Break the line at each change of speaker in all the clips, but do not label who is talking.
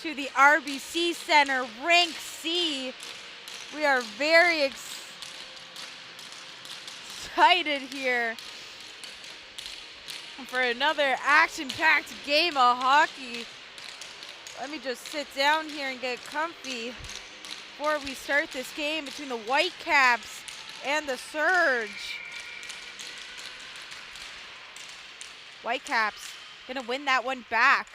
to the RBC Center, Rink C. We are very excited here for another action-packed game of hockey. Let me just sit down here and get comfy before we start this game between the Whitecaps and the Surge. Whitecaps gonna win that one back.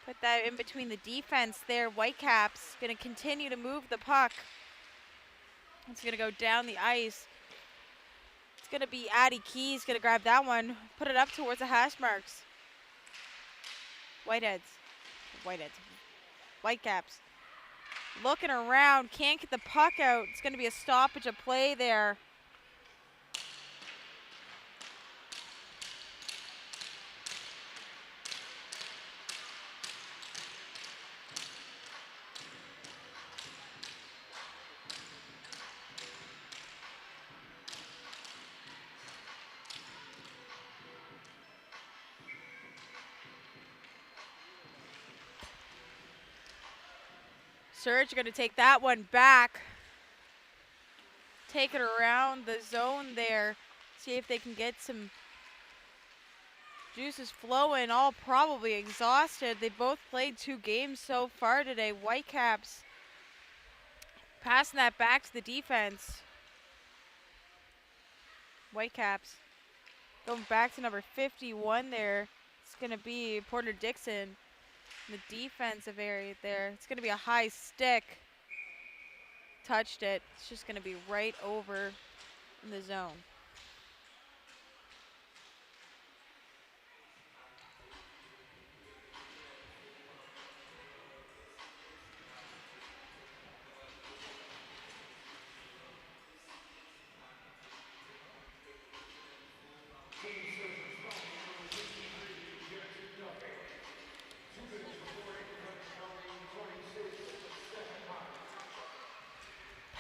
Put that in between the defense there. Whitecaps gonna continue to move the puck. It's gonna go down the ice. It's gonna be Addie Keys gonna grab that one, put it up towards the hash marks. Whitecaps. Looking around, can't get the puck out. It's gonna be a stoppage of play there. Surge are going to take that one back. Take it around the zone there. See if they can get some juices flowing. All probably exhausted. They both played 2 games so far today. Whitecaps passing that back to the defense. Whitecaps going back to number 51 there. It's going to be Porter Dixon. In the defensive area there. It's going to be a high stick. Touched it. It's just going to be right over in the zone.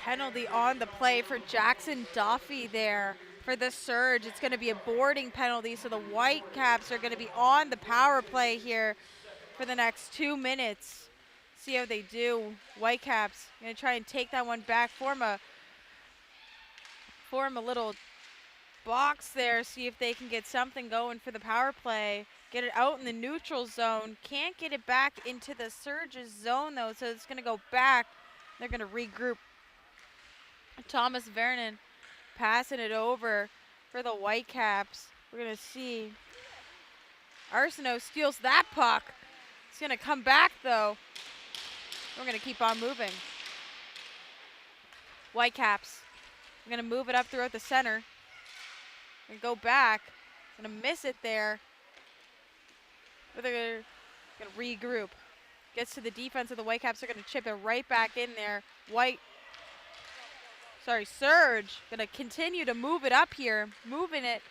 Penalty on the play for Jackson Duffy there for the Surge. It's going to be a boarding penalty, so the Whitecaps are going to be on the power play here for the next 2 minutes. See how they do. Whitecaps going to try and take that one back, form a little box there, see if they can get something going for the power play. Get it out in the neutral zone. Can't get it back into the Surge's zone though, so it's going to go back. They're going to regroup. Thomas Vernon passing it over for the Whitecaps. We're going to see Arsenault steals that puck. It's going to come back though. We're going to keep on moving. Whitecaps. We're going to move it up throughout the center. We're going to go back. Going to miss it there. But they're going to regroup. Gets to the defense of the Whitecaps. They're going to chip it right back in there. Surge going to continue to move it up here. Moving it.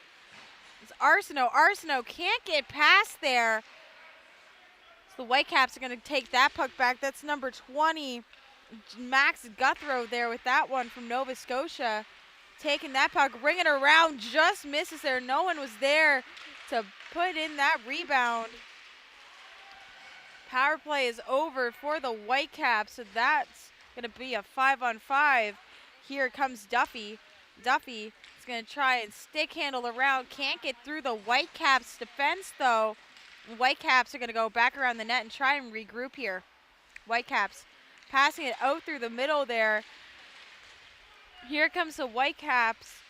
It's Arsenault. Arsenault can't get past there. So the Whitecaps are going to take that puck back. That's number 20, Max Guthrow there with that one from Nova Scotia. Taking that puck, ring it around, just misses there. No one was there to put in that rebound. Power play is over for the Whitecaps, so that's going to be a 5-on-5. Here comes Duffy. Duffy is going to try and stick handle around. Can't get through the Whitecaps defense, though. Whitecaps are going to go back around the net and try and regroup here. Whitecaps passing it out through the middle there. Here comes the Whitecaps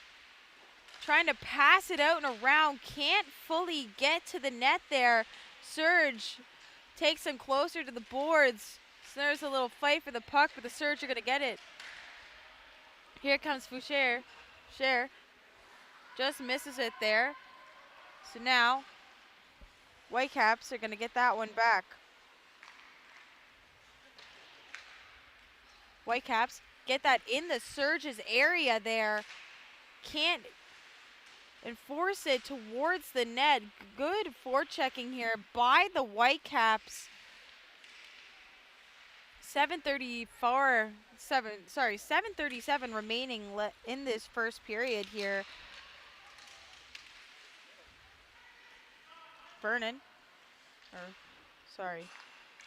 trying to pass it out and around. Can't fully get to the net there. Surge takes them closer to the boards. So there's a little fight for the puck, but the Surge are going to get it. Here comes Foucher. Foucher just misses it there. So now Whitecaps are going to get that one back. Whitecaps get that in the Surge's area there. Can't enforce it towards the net. Good forechecking here by the Whitecaps. 7:37 remaining in this first period here.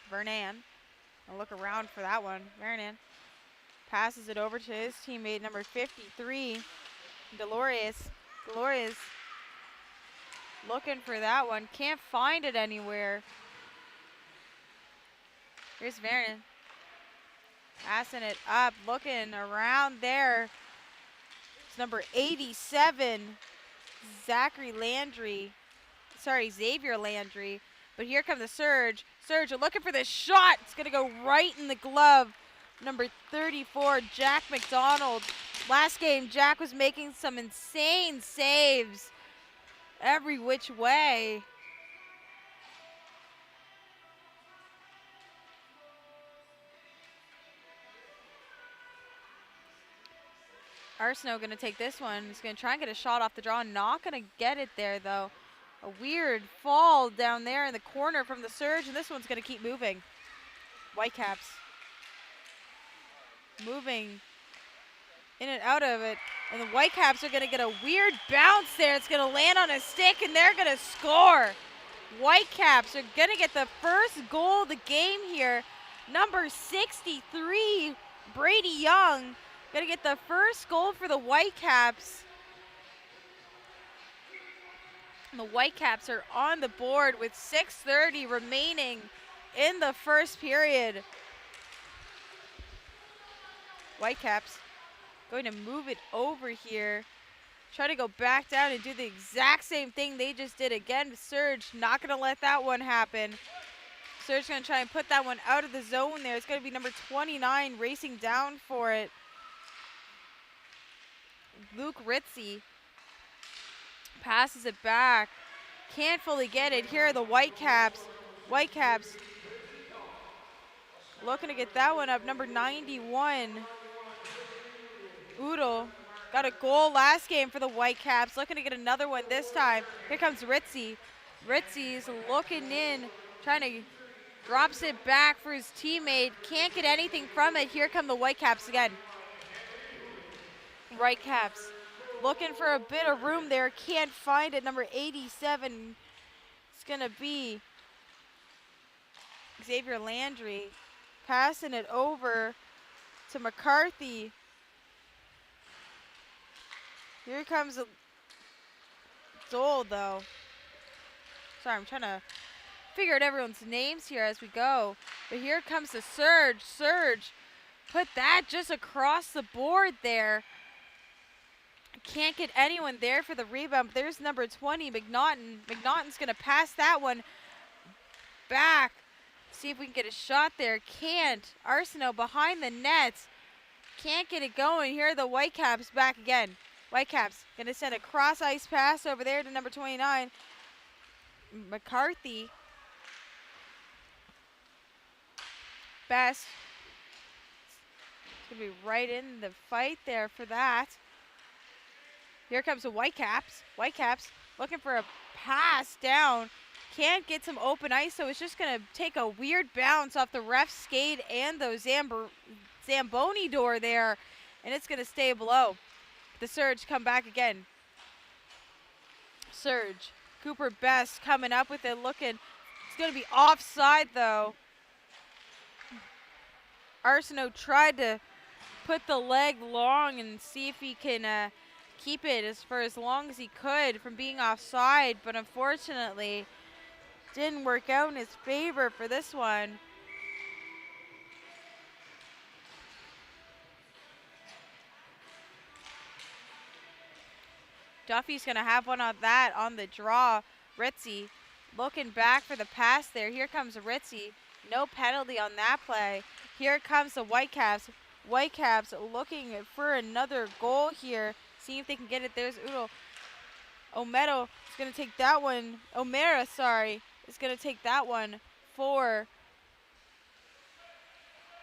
Vernan. I'll look around for that one. Vernan passes it over to his teammate, number 53, Dolores. Dolores looking for that one. Can't find it anywhere. Here's Vernon. Passing it up, looking around there. It's number 87, Xavier Landry. But here comes the Surge. Surge looking for this shot. It's going to go right in the glove. Number 34, Jack McDonald. Last game, Jack was making some insane saves every which way. Arsenault going to take this one. He's going to try and get a shot off the draw. Not going to get it there, though. A weird fall down there in the corner from the Surge, and this one's going to keep moving. Whitecaps moving in and out of it, and the Whitecaps are going to get a weird bounce there. It's going to land on a stick, and they're going to score. Whitecaps are going to get the first goal of the game here. Number 63, Brady Young, going to get the first goal for the Whitecaps. And the Whitecaps are on the board with 6:30 remaining in the first period. Whitecaps going to move it over here. Try to go back down and do the exact same thing they just did again. Surge not going to let that one happen. Surge going to try and put that one out of the zone there. It's going to be number 29 racing down for it. Luke Ritzy passes it back. Can't fully get it. Here are the Whitecaps. Whitecaps looking to get that one up. Number 91, Udall, got a goal last game for the Whitecaps. Looking to get another one this time. Here comes Ritzy. Ritzy's looking in, trying to drops it back for his teammate. Can't get anything from it. Here come the Whitecaps again. Whitecaps looking for a bit of room there. Can't find it. Number 87. It's going to be Xavier Landry. Passing it over to McCarthy. Here comes Dole, though. Sorry, I'm trying to figure out everyone's names here as we go. But here comes the Surge. Surge put that just across the board there. Can't get anyone there for the rebound. But there's number 20, McNaughton. McNaughton's going to pass that one back. See if we can get a shot there. Can't. Arsenault behind the net. Can't get it going. Here are the Whitecaps back again. Whitecaps going to send a cross ice pass over there to number 29, McCarthy. Best. It's going to be right in the fight there for that. Here comes the Whitecaps. Whitecaps looking for a pass down. Can't get some open ice, so it's just going to take a weird bounce off the ref's skate and the Zamboni door there, and it's going to stay below. The Surge come back again. Surge. Cooper Best coming up with it, looking. It's going to be offside, though. Arsenault tried to put the leg long and see if he can keep it for as long as he could from being offside, but unfortunately didn't work out in his favor for this one. Duffy's going to have one on that on the draw. Ritzy looking back for the pass there. Here comes Ritzy. No penalty on that play. Here comes the Whitecaps. Whitecaps looking for another goal here. See if they can get it. There's Udall. O'Mara is going to take that one. O'Mara, sorry, is going to take that one for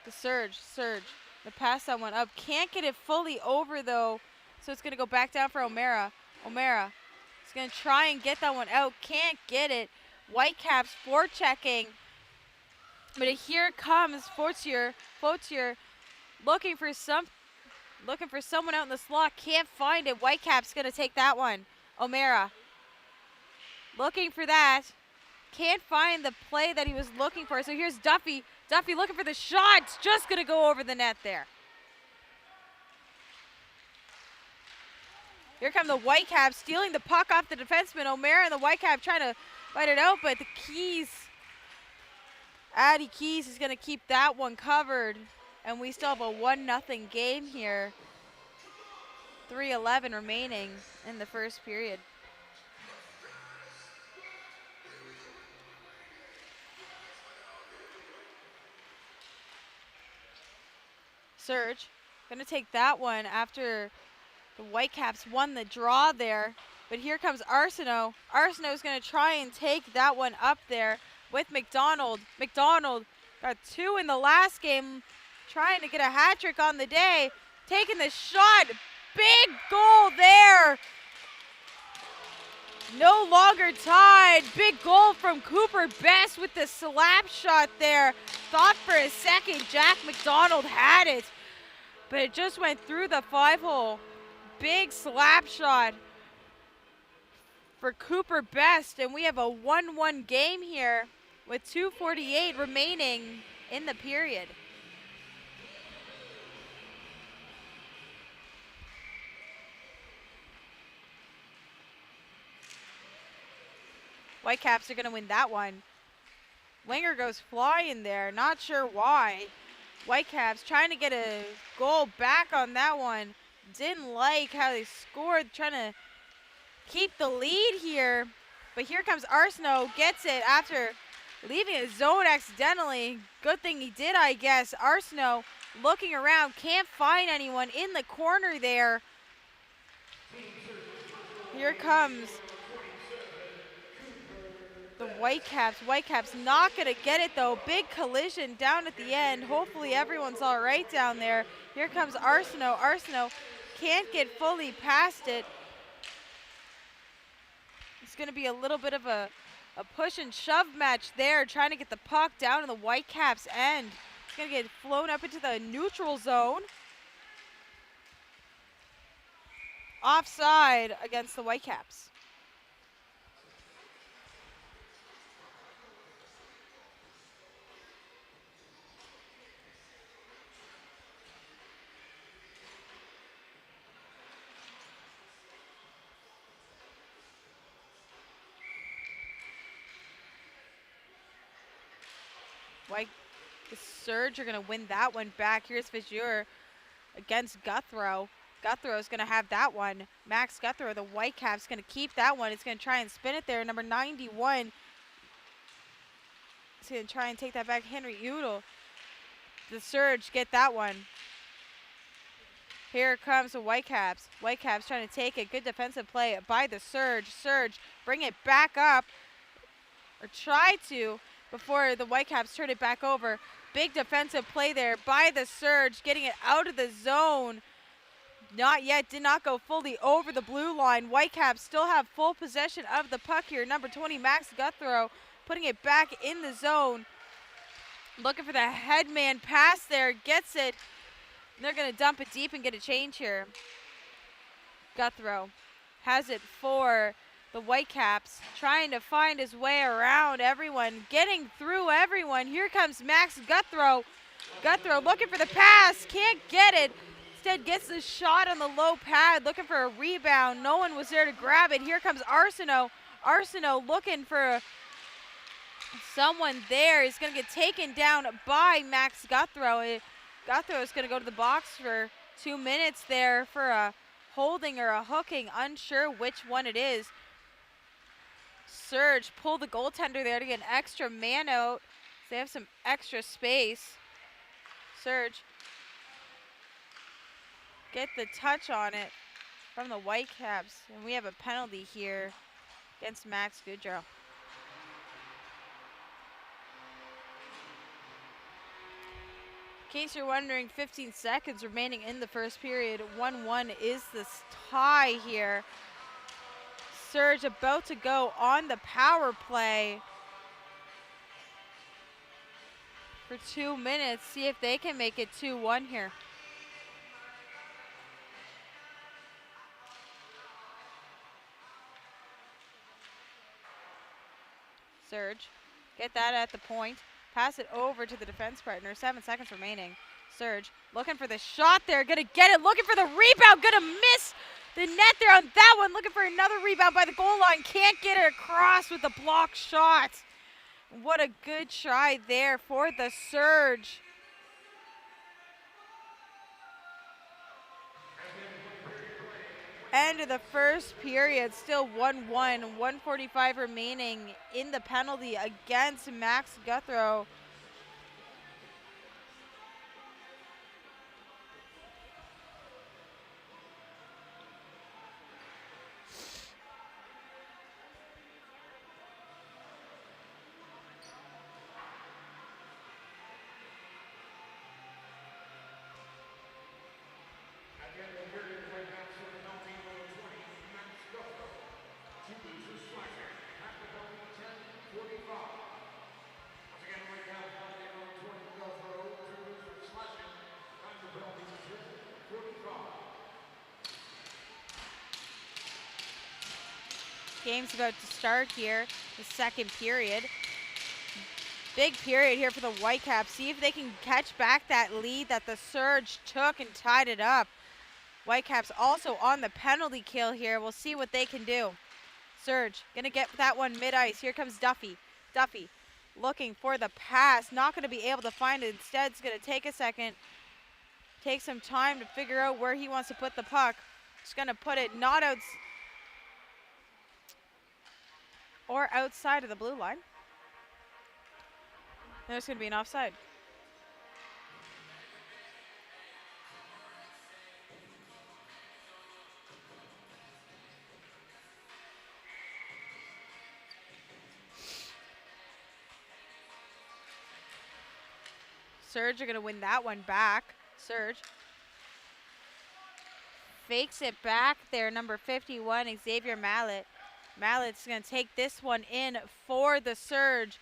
the Surge. Surge. To pass that one up. Can't get it fully over, though. So it's going to go back down for O'Mara. O'Mara is going to try and get that one out. Can't get it. Whitecaps forechecking. But here comes Fortier. Fortier looking for someone out in the slot. Can't find it. Whitecaps going to take that one. O'Mara looking for that. can't find the play that he was looking for. So here's Duffy. Duffy looking for the shot. It's just going to go over the net there. Here come the Whitecaps stealing the puck off the defenseman. O'Mara and the Whitecap trying to fight it out, but the Keys, Addie Keys is going to keep that one covered. And we still have a 1-0 game here. 3:11 remaining in the first period. Surge, going to take that one after the Whitecaps won the draw there. But here comes Arsenault. Arsenault is going to try and take that one up there with McDonald. McDonald got 2 in the last game, trying to get a hat trick on the day. Taking the shot. Big goal there. No longer tied. Big goal from Cooper Best with the slap shot there. Thought for a second Jack McDonald had it, but it just went through the 5-hole. Big slap shot for Cooper Best, and we have a 1-1 game here with 2:48 remaining in the period. Whitecaps are going to win that one. Winger goes flying there, not sure why. Whitecaps trying to get a goal back on that one. Didn't like how they scored, trying to keep the lead here. But here comes Arsenault, gets it after leaving his zone accidentally. Good thing he did, I guess. Arsenault looking around, can't find anyone in the corner there. Here comes the Whitecaps. Whitecaps not going to get it, though. Big collision down at the end. Hopefully everyone's all right down there. Here comes Arsenault. Arsenault can't get fully past it. It's going to be a little bit of a push and shove match there, trying to get the puck down to the Whitecaps' end. It's going to get flown up into the neutral zone. Offside against the Whitecaps. The Surge are going to win that one back. Here's Fissure against Guthrow. Guthrow's going to have that one. Max Guthrow, the Whitecaps, going to keep that one. It's going to try and spin it there. Number 91. It's going to try and take that back. Henry Udall. The Surge get that one. Here comes the Whitecaps. Whitecaps trying to take a good defensive play by the Surge. Surge bring it back up, or try to, before the Whitecaps turn it back over. Big defensive play there by the Surge, getting it out of the zone. Not yet, did not go fully over the blue line. Whitecaps still have full possession of the puck here. Number 20, Max Guthrow, putting it back in the zone. Looking for the headman pass there, gets it. They're going to dump it deep and get a change here. Guthrow has it for the Whitecaps, trying to find his way around everyone, getting through everyone. Here comes Max Guthrow. Guthrow looking for the pass, can't get it. Instead gets the shot on the low pad, looking for a rebound. No one was there to grab it. Here comes Arsenault. Arsenault looking for someone there. He's going to get taken down by Max Guthrow. Guthrow is going to go to the box for 2 minutes there for a holding or a hooking. Unsure which one it is. Surge pull the goaltender there to get an extra man out. They have some extra space. Surge get the touch on it from the Whitecaps. And we have a penalty here against Max Goodrow. In case you're wondering, 15 seconds remaining in the first period. 1-1 is the tie here. Surge about to go on the power play for 2 minutes. See if they can make it 2-1 here. Surge. Get that at the point. Pass it over to the defense partner. 7 seconds remaining. Surge looking for the shot there. Gonna get it. Looking for the rebound. Gonna miss the net there on that one. Looking for another rebound by the goal line. Can't get it across with the block shot. What a good try there for the Surge. End of the first period, still 1-1, 1:45 remaining in the penalty against Max Guthrow. Game's about to start here, the second period. Big period here for the Whitecaps. See if they can catch back that lead that the Surge took and tied it up. Whitecaps also on the penalty kill here. We'll see what they can do. Surge gonna get that one mid-ice. Here comes Duffy. Duffy looking for the pass. Not gonna be able to find it. Instead, it's gonna take a second. Take some time to figure out where he wants to put the puck. Just gonna put it not out or outside of the blue line. There's going to be an offside. Surge are going to win that one back. Surge fakes it back there, number 51, Xavier Mallet. Mallet's going to take this one in for the Surge.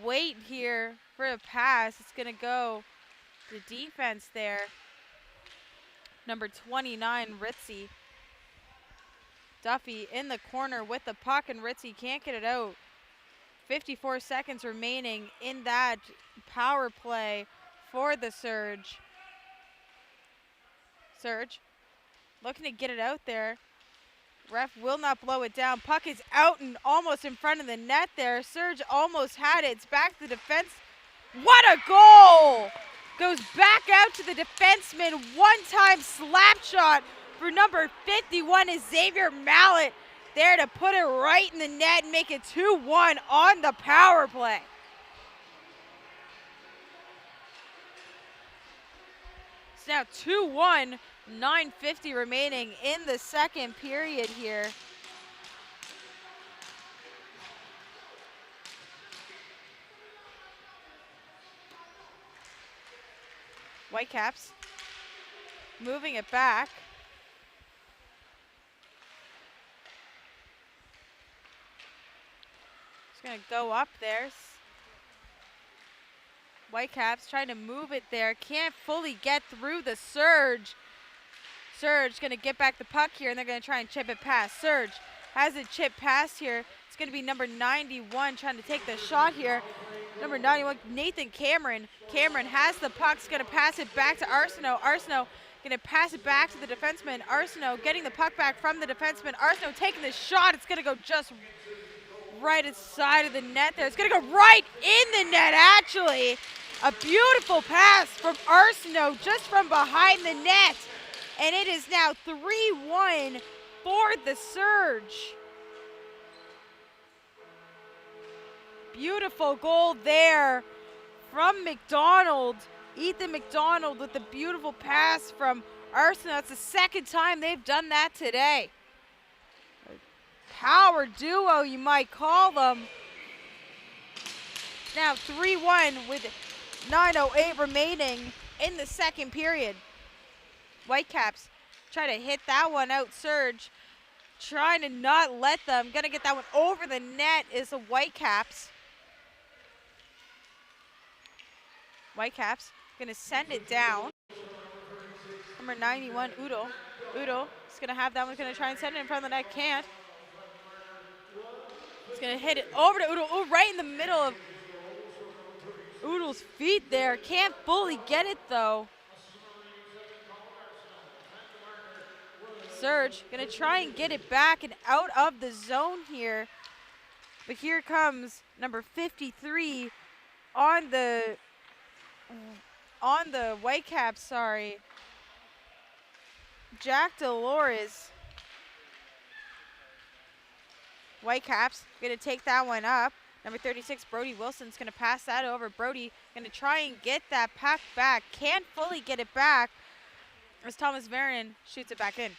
Wait here for a pass. It's going to go the defense there. Number 29, Ritzy. Duffy in the corner with the puck, and Ritzy can't get it out. 54 seconds remaining in that power play for the Surge. Surge looking to get it out there. Ref will not blow it down. Puck is out and almost in front of the net there. Surge almost had it. It's back to the defense. What a goal! Goes back out to the defenseman. One-time slap shot for number 51 is Xavier Mallet. There to put it right in the net and make it 2-1 on the power play. It's now 2-1. 9:50 remaining in the second period here. Whitecaps moving it back. It's going to go up there. Whitecaps trying to move it there. Can't fully get through the Surge. Surge going to get back the puck here, and they're going to try and chip it past. Surge has a chip pass here. It's going to be number 91 trying to take the shot here. Number 91, Nathan Cameron. Cameron has the puck. He's going to pass it back to Arsenault. Arsenault going to pass it back to the defenseman. Arsenault getting the puck back from the defenseman. Arsenault taking the shot. It's going to go just right inside of the net there. It's going to go right in the net, actually. A beautiful pass from Arsenault just from behind the net. And it is now 3-1 for the Surge. Beautiful goal there from McDonald. Ethan McDonald with the beautiful pass from Arsenault. It's the second time they've done that today. A power duo, you might call them. Now 3-1 with 9:08 remaining in the second period. Whitecaps try to hit that one out. Surge trying to not let them. Gonna get that one over the net is the Whitecaps. Whitecaps gonna send it down. Number 91, Udo. Udo is gonna have that one. Gonna try and send it in front of the net. Can't. He's going to hit it over to Oodle. Ooh, right in the middle of Oodle's feet there. Can't fully get it, though. Surge, going to try and get it back and out of the zone here. But here comes number 53 on the Whitecaps, sorry. Jack Dolores. Whitecaps going to take that one up. Number 36, Brody Wilson's going to pass that over. Brody going to try and get that puck back. Can't fully get it back as Thomas Varon shoots it back in.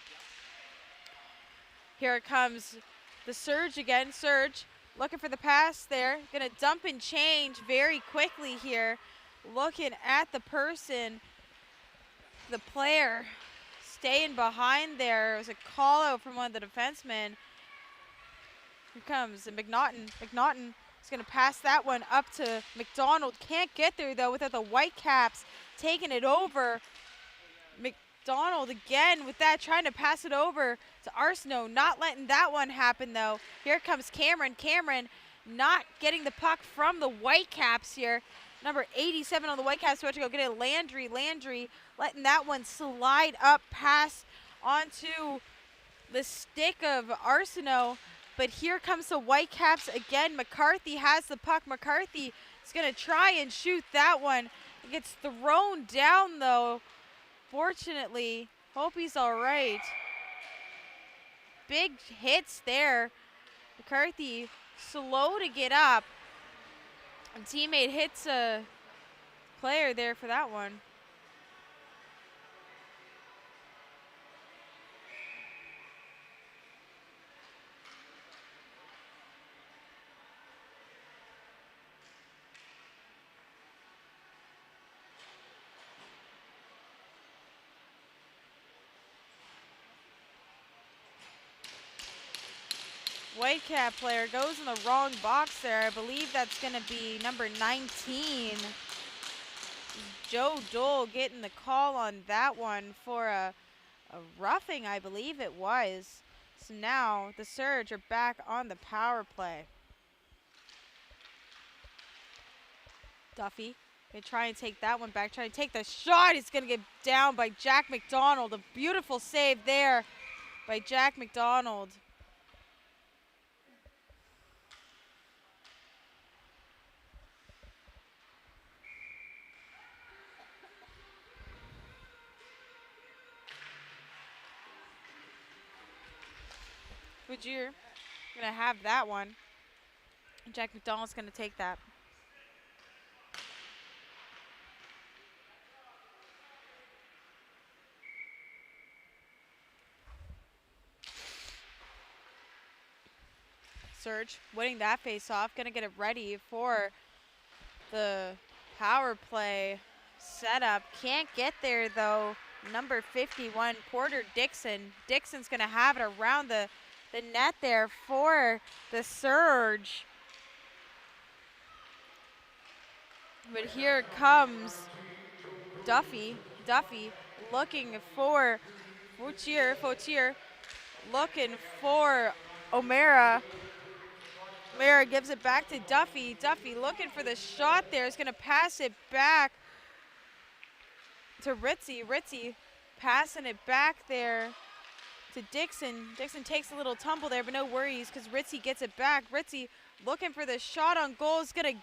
Here it comes the Surge again. Surge looking for the pass there. Going to dump and change very quickly here. Looking at the person, the player staying behind there. It was a call out from one of the defensemen. Here comes McNaughton. McNaughton is going to pass that one up to McDonald. Can't get there, though, without the Whitecaps taking it over. McDonald again with that, trying to pass it over to Arsenault. Not letting that one happen, though. Here comes Cameron. Cameron not getting the puck from the Whitecaps here. Number 87 on the Whitecaps about to go get it. Landry. Landry letting that one slide up, pass onto the stick of Arsenault. But here comes the Whitecaps again. McCarthy has the puck. McCarthy is going to try and shoot that one. It gets thrown down, though. Fortunately, hope he's all right. Big hits there. McCarthy slow to get up. And teammate hits a player there for that one. Whitecap player goes in the wrong box there. I believe that's going to be number 19. Joe Dole getting the call on that one for a roughing, I believe it was. So now the Surge are back on the power play. Duffy going to try and take that one back. Try to take the shot. He's going to get down by Jack McDonald. A beautiful save there by Jack McDonald. You're going to have that one. Jack McDonald's going to take that. Surge winning that face-off. Going to get it ready for the power play setup. Can't get there, though. Number 51, Porter Dixon. Dixon's going to have it around the net there for the Surge. But here comes Duffy. Duffy looking for Fautier looking for O'Mara. O'Mara gives it back to Duffy. Duffy looking for the shot there. Is going to pass it back to Ritzy. Ritzy passing it back there to Dixon. Dixon takes a little tumble there, but no worries because Ritzy gets it back. Ritzy looking for the shot on goal. Is going to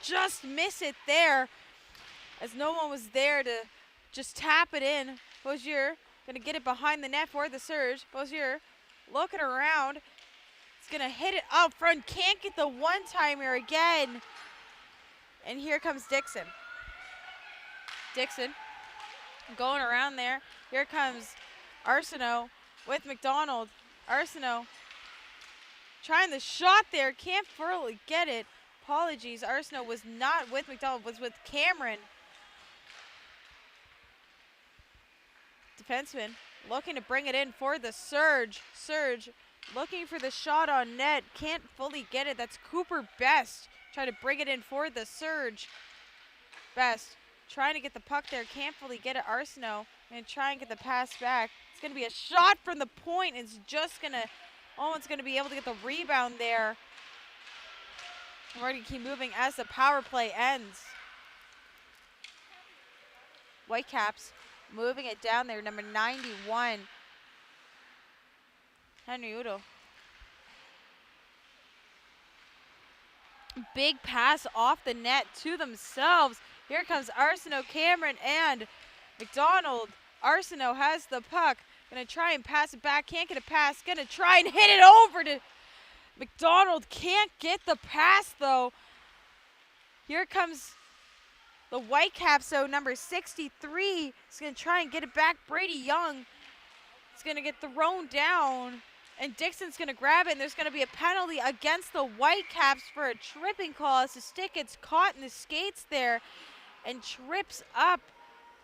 just miss it there as no one was there to just tap it in. Beausier going to get it behind the net for the Surge. Beausier looking around. It's going to hit it out front. Can't get the one-timer again. And here comes Dixon. Dixon going around there. Here comes Arsenault with McDonald. Arsenault trying the shot there. Can't fully get it. Apologies. Arsenault was not with McDonald. Was with Cameron. Defenseman looking to bring it in for the Surge. Surge looking for the shot on net. Can't fully get it. That's Cooper Best trying to bring it in for the Surge. Best trying to get the puck there. Can't fully get it. Arsenault going to try and get the pass back. It's going to be a shot from the point. It's just going to, Owen's going to be able to get the rebound there. We're going to keep moving as the power play ends. Whitecaps moving it down there, number 91, Henry Udo. Big pass off the net to themselves. Here comes Arsenault, Cameron, and McDonald. Arsenault has the puck. Gonna try and pass it back. Can't get a pass. Gonna try and hit it over to McDonald. Can't get the pass though. Here comes the Whitecaps, so number 63 is gonna try and get it back. Brady Young is gonna get thrown down. And Dixon's going to grab it, and there's going to be a penalty against the Whitecaps for a tripping call as the stick gets caught in the skates there and trips up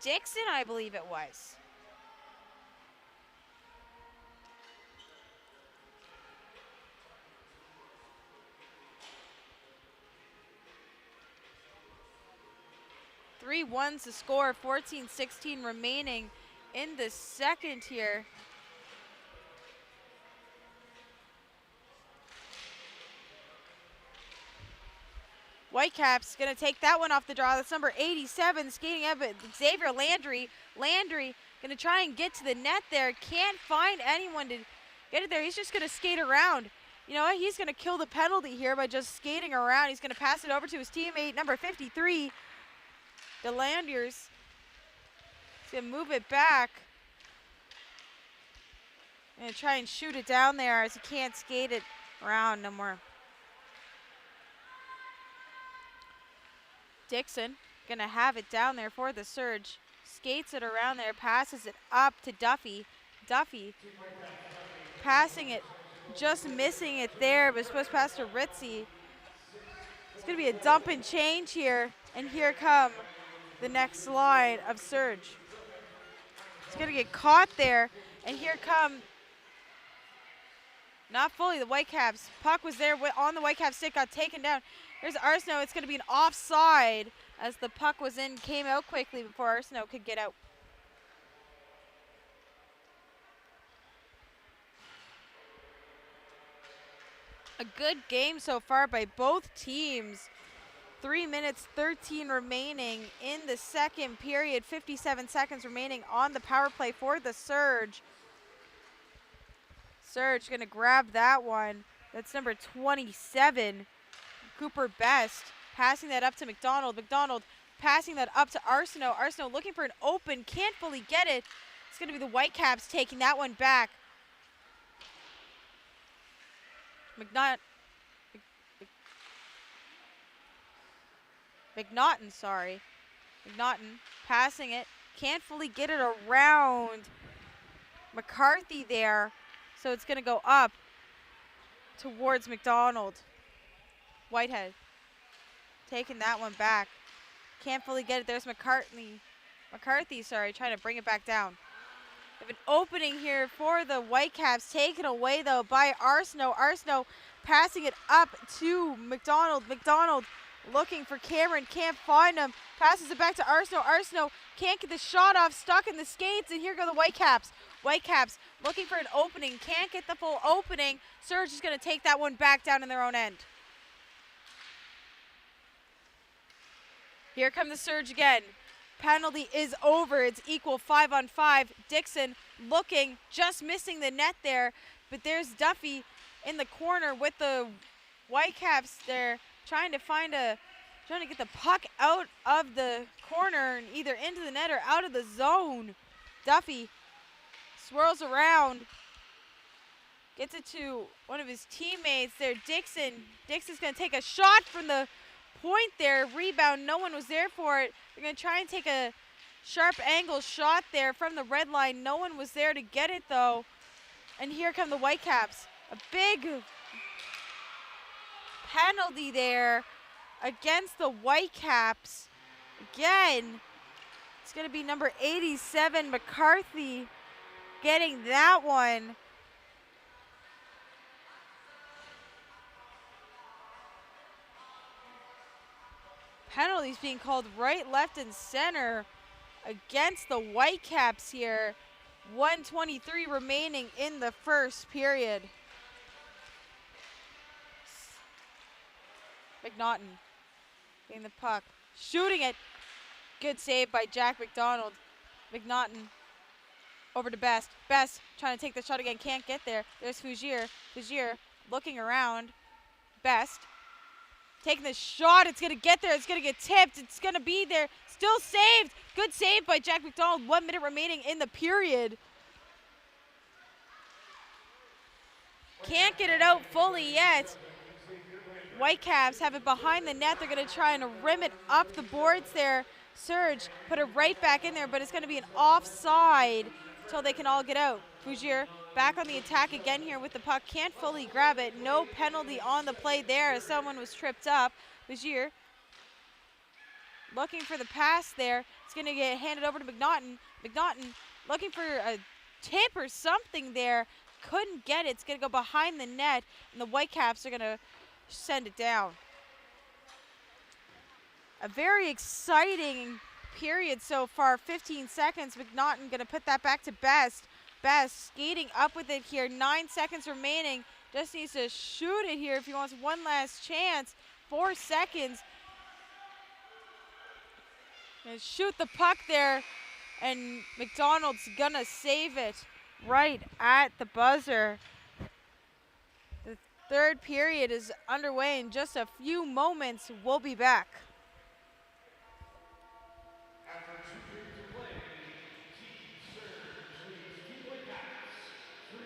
Dixon, I believe it was. Three ones to score, 14-16 remaining in the second here. Whitecaps going to take that one off the draw. That's number 87, skating up at Xavier Landry. Landry going to try and get to the net there. Can't find anyone to get it there. He's just going to skate around. You know what? He's going to kill the penalty here by just skating around. He's going to pass it over to his teammate, number 53, DeLandiers. He's going to move it back. Going to try and shoot it down there as he can't skate it around no more. Dixon gonna have it down there for the Surge. Skates it around there, passes it up to Duffy. Duffy passing it, just missing it there, but supposed to pass to Ritzy. It's gonna be a dump and change here, and here come the next line of Surge. It's gonna get caught there, and here come, not fully, the Whitecaps. Puck was there on the Whitecaps stick, got taken down. Here's Arsenault. It's going to be an offside as the puck was in, came out quickly before Arsenault could get out. A good game so far by both teams. 3 minutes, 13 remaining in the second period. 57 seconds remaining on the power play for the Surge. Surge going to grab that one. That's number 27. Cooper Best passing that up to McDonald. McDonald passing that up to Arsenault. Arsenault looking for an open, can't fully get it. It's going to be the Whitecaps taking that one back. McNaughton, sorry. McNaughton passing it, can't fully get it around McCarthy there. So it's going to go up towards McDonald. Whitehead taking that one back. Can't fully get it. There's McCarthy, sorry, trying to bring it back down. They have an opening here for the Whitecaps. Taken away, though, by Arsenault. Arsenault passing it up to McDonald. McDonald looking for Cameron. Can't find him. Passes it back to Arsenault. Arsenault can't get the shot off. Stuck in the skates. And here go the Whitecaps. Whitecaps looking for an opening. Can't get the full opening. Surge is going to take that one back down in their own end. Here come the Surge again. Penalty is over. It's equal 5-on-5. Dixon looking, just missing the net there. But there's Duffy in the corner with the Whitecaps there, trying to get the puck out of the corner and either into the net or out of the zone. Duffy swirls around, gets it to one of his teammates there, Dixon. Dixon's going to take a shot from the point there. Rebound, no one was there for it. They're going to try and take a sharp angle shot there from the red line. No one was there to get it, though. And here come the Whitecaps. A big penalty there against the Whitecaps. Again, it's going to be number 87, McCarthy, getting that one. Penalties being called right, left, and center against the Whitecaps here. 1:23 remaining in the first period. McNaughton getting the puck. Shooting it. Good save by Jack McDonald. McNaughton over to Best. Best trying to take the shot again. Can't get there. There's Fougier. Fougier looking around. Best taking the shot. It's going to get there. It's going to get tipped. It's going to be there. Still saved. Good save by Jack McDonald. 1 minute remaining in the period. Can't get it out fully yet. Whitecaps have it behind the net. They're going to try and rim it up the boards there. Surge put it right back in there, but it's going to be an offside until they can all get out. Fougier back on the attack again here with the puck. Can't fully grab it. No penalty on the play there as someone was tripped up. Fougier looking for the pass there. It's going to get handed over to McNaughton. McNaughton looking for a tip or something there. Couldn't get it. It's going to go behind the net, and the Whitecaps are going to send it down. A very exciting period so far. 15 seconds. McNaughton going to put that back to Best. Best skating up with it here. 9 seconds remaining. Just needs to shoot it here if he wants one last chance. 4 seconds. Gonna shoot the puck there, and McDonald's gonna save it right at the buzzer. The third period is underway in just a few moments. We'll be back.
After 2 periods of play, Team Surge leads Team Whitecaps 3-1.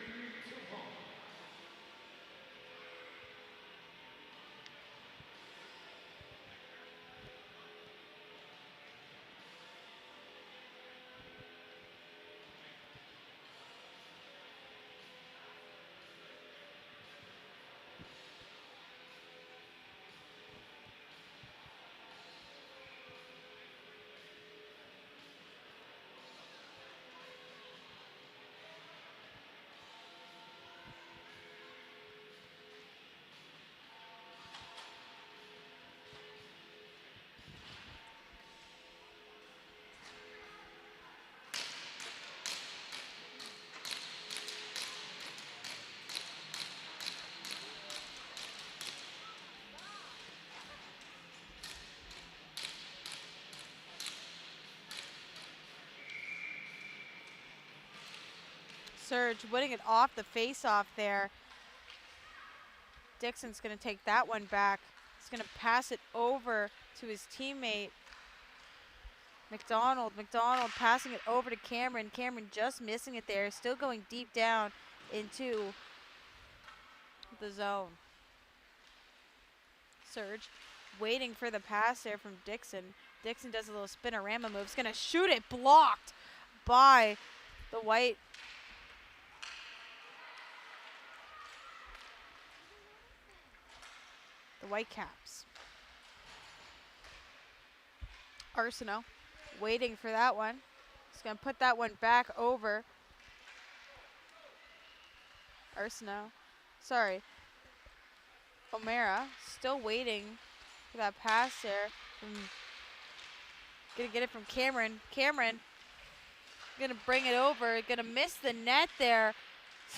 Surge winning it off the face-off there. Dixon's going to take that one back. He's going to pass it over to his teammate, McDonald. McDonald passing it over to Cameron. Cameron just missing it there. Still going deep down into the zone. Surge waiting for the pass there from Dixon. Dixon does a little spinorama move. He's going to shoot it. Blocked by the Whitecaps. Arsenault waiting for that one. He's going to put that one back over. O'Mara still waiting for that pass there. Going to get it from Cameron. Cameron going to bring it over. Going to miss the net there.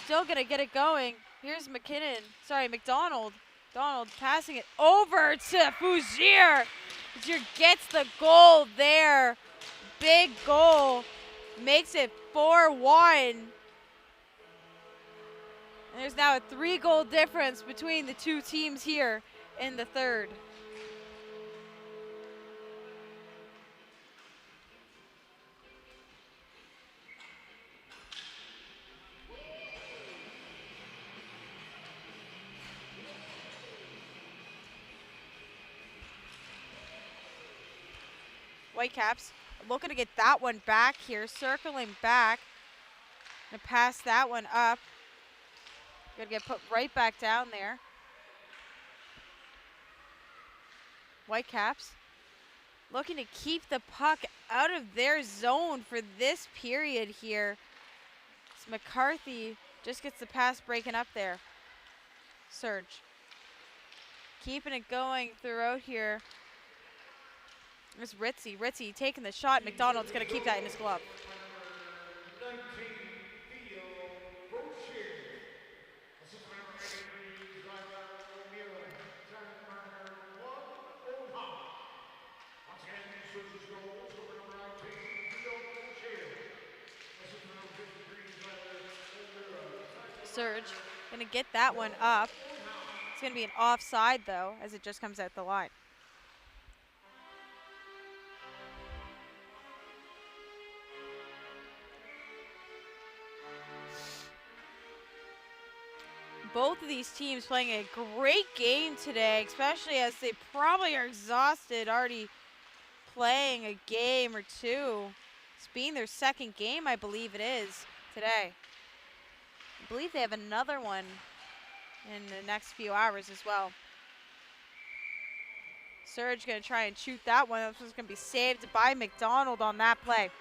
Still going to get it going. Here's McDonald. Donald passing it over to Fougier. Fougier gets the goal there. Big goal. Makes it 4-1. And there's now a 3-goal difference between the two teams here in the third. Whitecaps looking to get that one back here, circling back. And pass that one up. Gonna get put right back down there. Whitecaps looking to keep the puck out of their zone for this period here. It's McCarthy just gets the pass breaking up there. Surge keeping it going throughout here. There's Ritzy. Ritzy taking the shot. McDonald's going to keep that in his glove. Surge gonna get that one up. It's gonna be an offside though, as it just comes out the line. Both of these teams playing a great game today, especially as they probably are exhausted already playing a game or two. It's being their second game, I believe it is, today. I believe they have another one in the next few hours as well. Surge gonna try and shoot that one. This one's gonna be saved by McDonald on that play.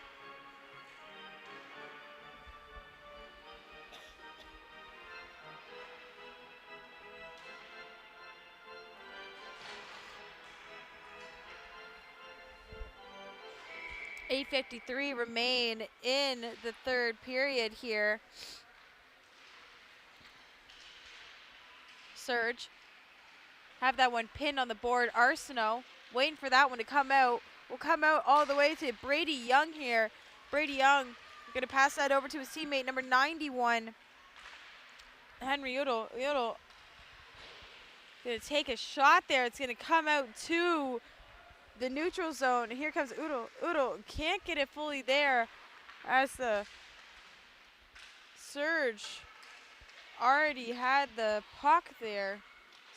.853 remain in the third period here. Surge have that one pinned on the board. Arsenault waiting for that one to come out. Will come out all the way to Brady Young here. Brady Young gonna pass that over to his teammate number 91, Henry Udall. Udall gonna take a shot there. It's gonna come out to the neutral zone. Here comes Udall. Udall can't get it fully there as the Surge already had the puck there.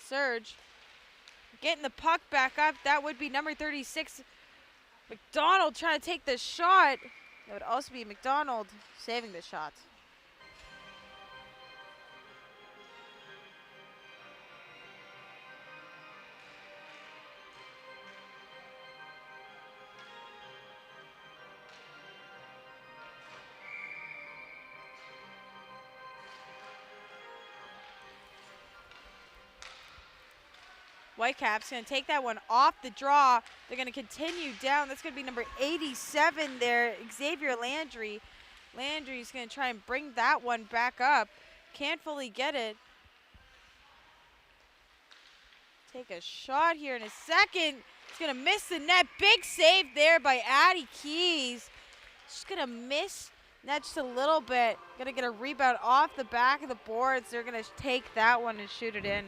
Surge getting the puck back up. That would be number 36, McDonald, trying to take the shot. That would also be McDonald saving the shot. Whitecaps going to take that one off the draw. They're going to continue down. That's going to be number 87 there, Xavier Landry. Landry's going to try and bring that one back up. Can't fully get it. Take a shot here in a second. He's going to miss the net. Big save there by Addie Keys. Just going to miss that just a little bit. Going to get a rebound off the back of the boards. They're going to take that one and shoot it in.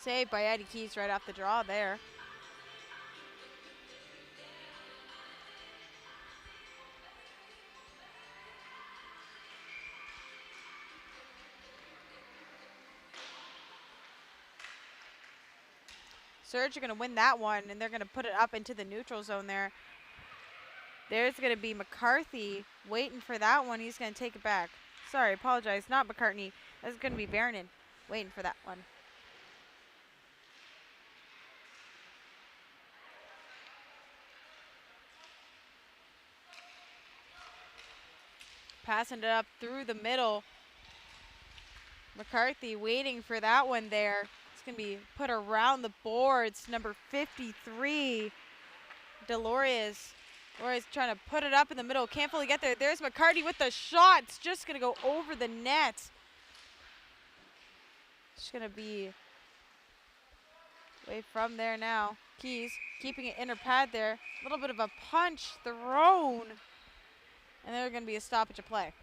Saved by Eddie Keys right off the draw there. Surge are going to win that one, and they're going to put it up into the neutral zone there. There's going to be McCarthy waiting for that one. He's going to take it back. Sorry, apologize. Not McCartney. That's going to be Vernon waiting for that one. Passing it up through the middle. McCarthy waiting for that one there. It's going to be put around the boards. Number 53, Delorius. Delorius trying to put it up in the middle. Can't fully get there. There's McCarthy with the shot. It's just going to go over the net. It's going to be away from there now. Keys keeping it in her pad there. A little bit of a punch thrown. And there's going to be a stoppage of play.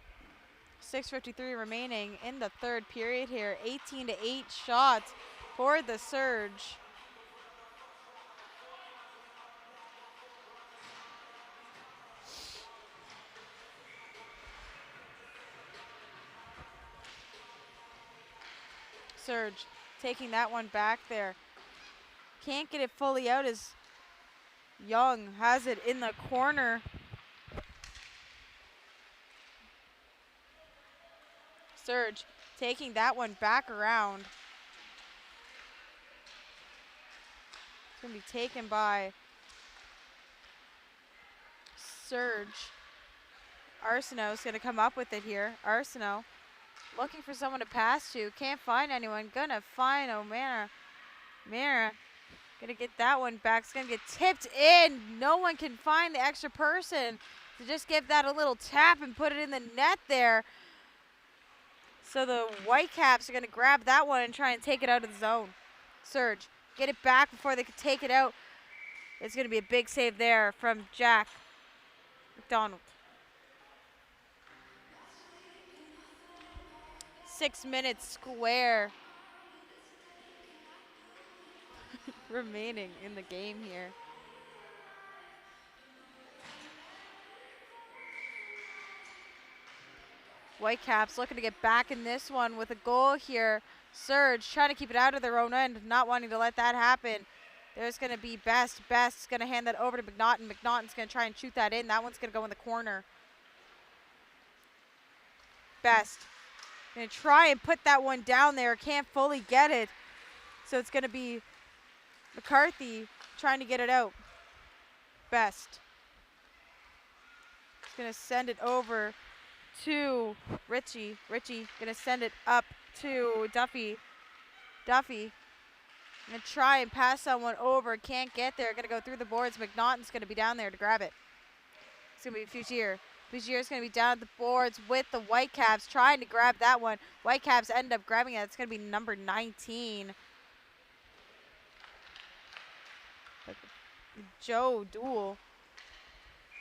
6:53 remaining in the third period here. 18-8 shots for the Surge. Surge taking that one back there. Can't get it fully out as Young has it in the corner. Surge taking that one back around. It's going to be taken by Surge. Arsenault is going to come up with it here. Arsenault looking for someone to pass to. Can't find anyone. Going to find O'Mara. Mara going to get that one back. It's going to get tipped in. No one can find the extra person to just give that a little tap and put it in the net there. So the Whitecaps are going to grab that one and try and take it out of the zone. Surge. Get it back before they could take it out. It's going to be a big save there from Jack McDonald. 6 minutes square remaining in the game here. Whitecaps looking to get back in this one with a goal here. Surge trying to keep it out of their own end, not wanting to let that happen. There's going to be Best. Best's going to hand that over to McNaughton. McNaughton's going to try and shoot that in. That one's going to go in the corner. Best going to try and put that one down there. Can't fully get it. So it's going to be McCarthy trying to get it out. Best. He's going to send it over to Richie. Richie going to send it up to Duffy. Duffy going to try and pass someone over. Can't get there. Going to go through the boards. McNaughton's going to be down there to grab it. It's going to be Fugier. Fugier's going to be down at the boards with the Whitecaps trying to grab that one. Whitecaps end up grabbing it. It's going to be number 19. Joe Dool.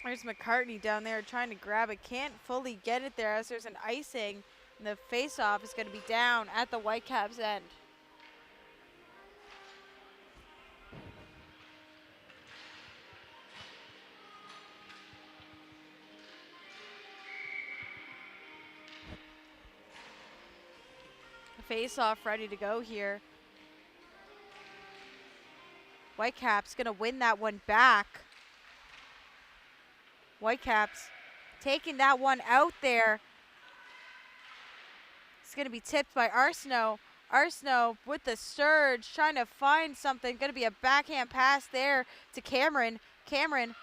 There's McCartney down there trying to grab it. Can't fully get it there as there's an icing. And the face-off is going to be down at the Whitecaps' end. Face-off ready to go here. Whitecaps going to win that one back. Whitecaps taking that one out there. It's going to be tipped by Arsenault. Arsenault with the surge, trying to find something. Going to be a backhand pass there to Cameron. Cameron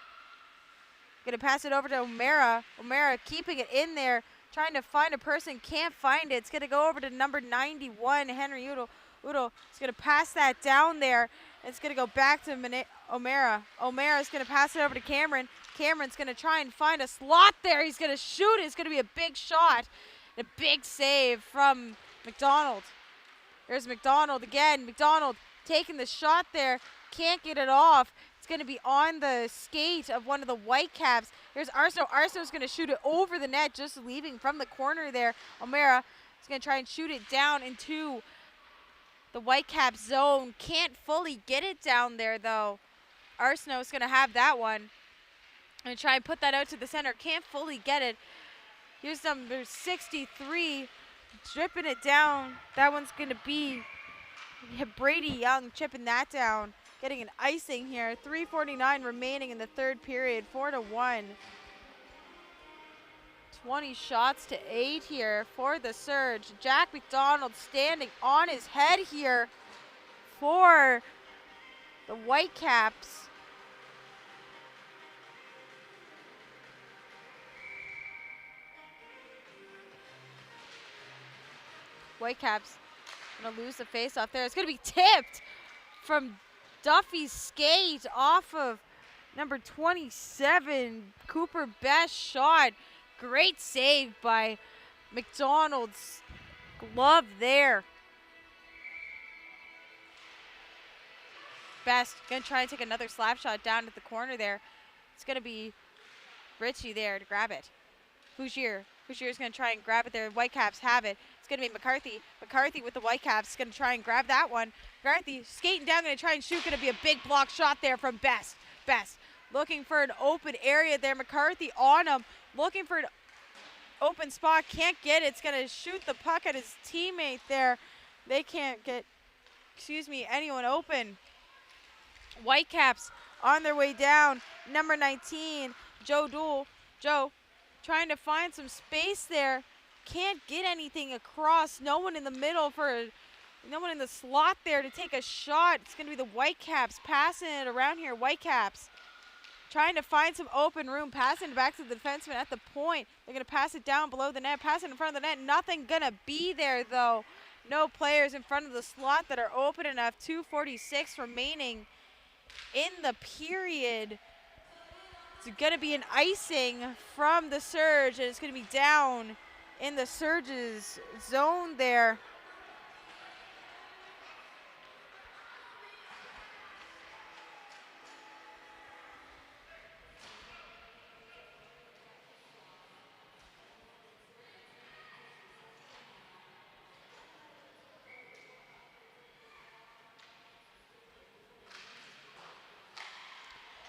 going to pass it over to O'Mara. O'Mara keeping it in there, trying to find a person. Can't find it. It's going to go over to number 91, Henry Udall. Udall is going to pass that down there. It's going to go back to O'Mara. O'Mara is going to pass it over to Cameron. Cameron's going to try and find a slot there. He's going to shoot it. It's going to be a big shot. A big save from McDonald. There's McDonald again. McDonald taking the shot there. Can't get it off. It's going to be on the skate of one of the Whitecaps. Here's Arsenault. Arsenault's going to shoot it over the net, just leaving from the corner there. O'Mara is going to try and shoot it down into the Whitecaps zone. Can't fully get it down there, though. Arsenault's going to have that one. Going to try and put that out to the center. Can't fully get it. Here's number 63, dripping it down. That one's going to be Brady Young chipping that down. Getting an icing here. 3:49 remaining in the third period. 4-1. 20 shots to 8 here for the Surge. Jack McDonald standing on his head here for the Whitecaps. Whitecaps gonna lose the face-off there. It's gonna be tipped from Duffy's skate off of number 27, Cooper Best shot. Great save by McDonald's glove there. Best gonna try and take another slap shot down at the corner there. It's gonna be Richie there to grab it. Fugier's gonna try and grab it there. Whitecaps have it. It's going to be McCarthy. McCarthy with the Whitecaps is going to try and grab that one. McCarthy skating down, going to try and shoot. Going to be a big block shot there from Best. Best looking for an open area there. McCarthy on him. Looking for an open spot. Can't get it. It's going to shoot the puck at his teammate there. They can't get, anyone open. Whitecaps on their way down. Number 19, Joe Dool. Joe trying to find some space there. Can't get anything across. No one in the middle no one in the slot there to take a shot. It's going to be the Whitecaps passing it around here. Whitecaps trying to find some open room, passing it back to the defenseman at the point. They're going to pass it down below the net, pass it in front of the net. Nothing going to be there, though. No players in front of the slot that are open enough. 2:46 remaining in the period. It's going to be an icing from the Surge, and it's going to be down in the Surge's zone there.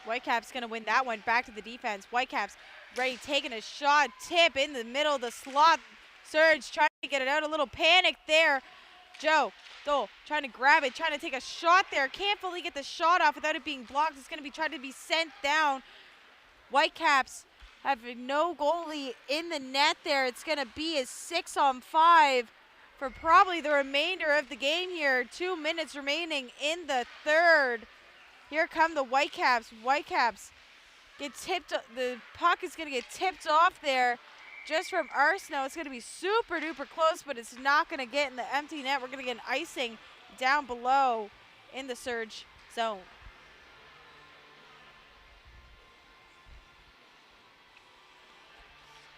Whitecaps going to win that one. Back to the defense. Whitecaps ready, taking a shot. Tip in the middle of the slot. Surge trying to get it out. A little panic there. Joe Dole trying to grab it, trying to take a shot there. Can't fully get the shot off without it being blocked. It's going to be trying to be sent down. Whitecaps have no goalie in the net there. It's going to be a 6-on-5 for probably the remainder of the game here. 2 minutes remaining in the third. Here come the Whitecaps. Whitecaps get tipped. The puck is going to get tipped off there just from Arsenault. It's going to be super duper close, but it's not going to get in the empty net. We're going to get an icing down below in the Surge zone.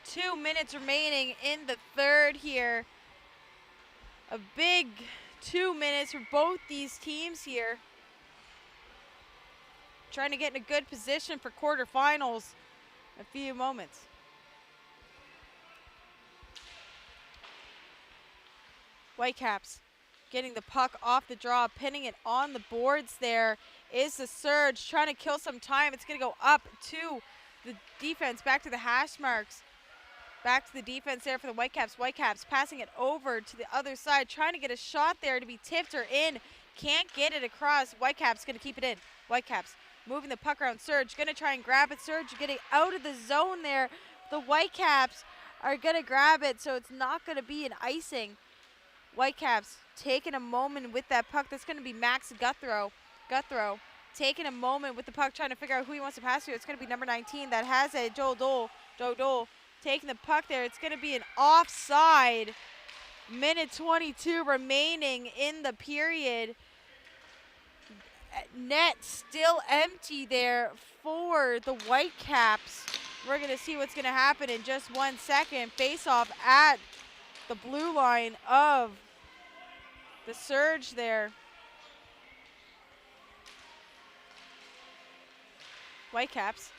Two minutes remaining in the third here. A big 2 minutes for both these teams here. Trying to get in a good position for quarterfinals in a few moments. Whitecaps getting the puck off the draw, pinning it on the boards there is the Surge, trying to kill some time. It's going to go up to the defense, back to the hash marks. Back to the defense there for the Whitecaps. Whitecaps passing it over to the other side, trying to get a shot there to be tipped or in. Can't get it across. Whitecaps going to keep it in. Whitecaps moving the puck around. Surge going to try and grab it. Surge getting out of the zone there. The Whitecaps are going to grab it, so it's not going to be an icing. Whitecaps taking a moment with that puck. That's going to be Max Guthrow. Guthrow taking a moment with the puck, trying to figure out who he wants to pass to. It's going to be number 19 that has it. Joe Dole. Joe Dole taking the puck there. It's going to be an offside. Minute 22 remaining in the period. Net still empty there for the Whitecaps. We're going to see what's going to happen in just 1 second. Face off at the blue line of the Surge there. Whitecaps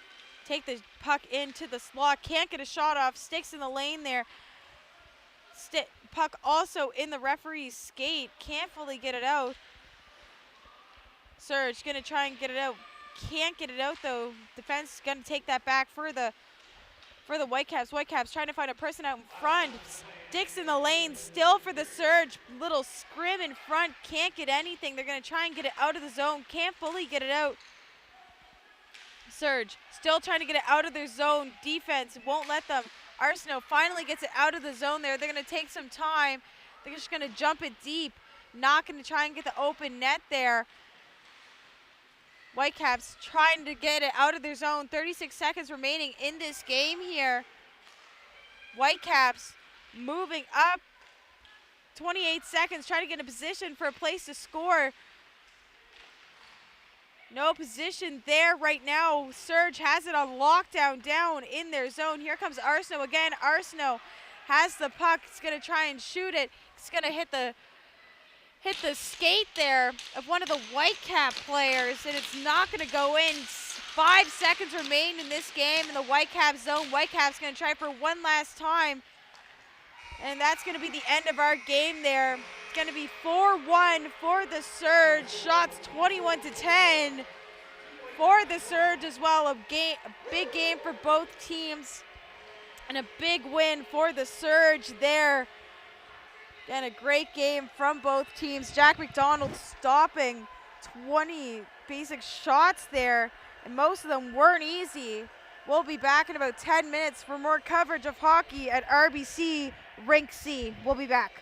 take the puck into the slot. Can't get a shot off. Sticks in the lane there. Puck also in the referee's skate. Can't fully get it out. Surge going to try and get it out. Can't get it out though. Defense is going to take that back for the Whitecaps. Whitecaps trying to find a person out in front. Sticks in the lane still for the Surge. Little scrim in front. Can't get anything. They're going to try and get it out of the zone. Can't fully get it out. Surge still trying to get it out of their zone. Defense won't let them. Arsenault finally gets it out of the zone there. They're going to take some time. They're just going to jump it deep. Not going to try and get the open net there. Whitecaps trying to get it out of their zone. 36 seconds remaining in this game here. Whitecaps moving up. 28 seconds, trying to get in a position for a place to score. No position there right now. Surge has it on lockdown down in their zone. Here comes Arsenault again. Arsenault has the puck. He's going to try and shoot it. It's going to hit the skate there of one of the Whitecap players, and it's not going to go in. 5 seconds remain in this game in the Whitecap zone. Whitecaps going to try for one last time, and that's going to be the end of our game there. It's going to be 4-1 for the Surge. Shots 21-10 for the Surge as well. A big game for both teams, and a big win for the Surge there. And a great game from both teams. Jack McDonald stopping 20 basic shots there, and most of them weren't easy. We'll be back in about 10 minutes for more coverage of hockey at RBC Rink C. We'll be back.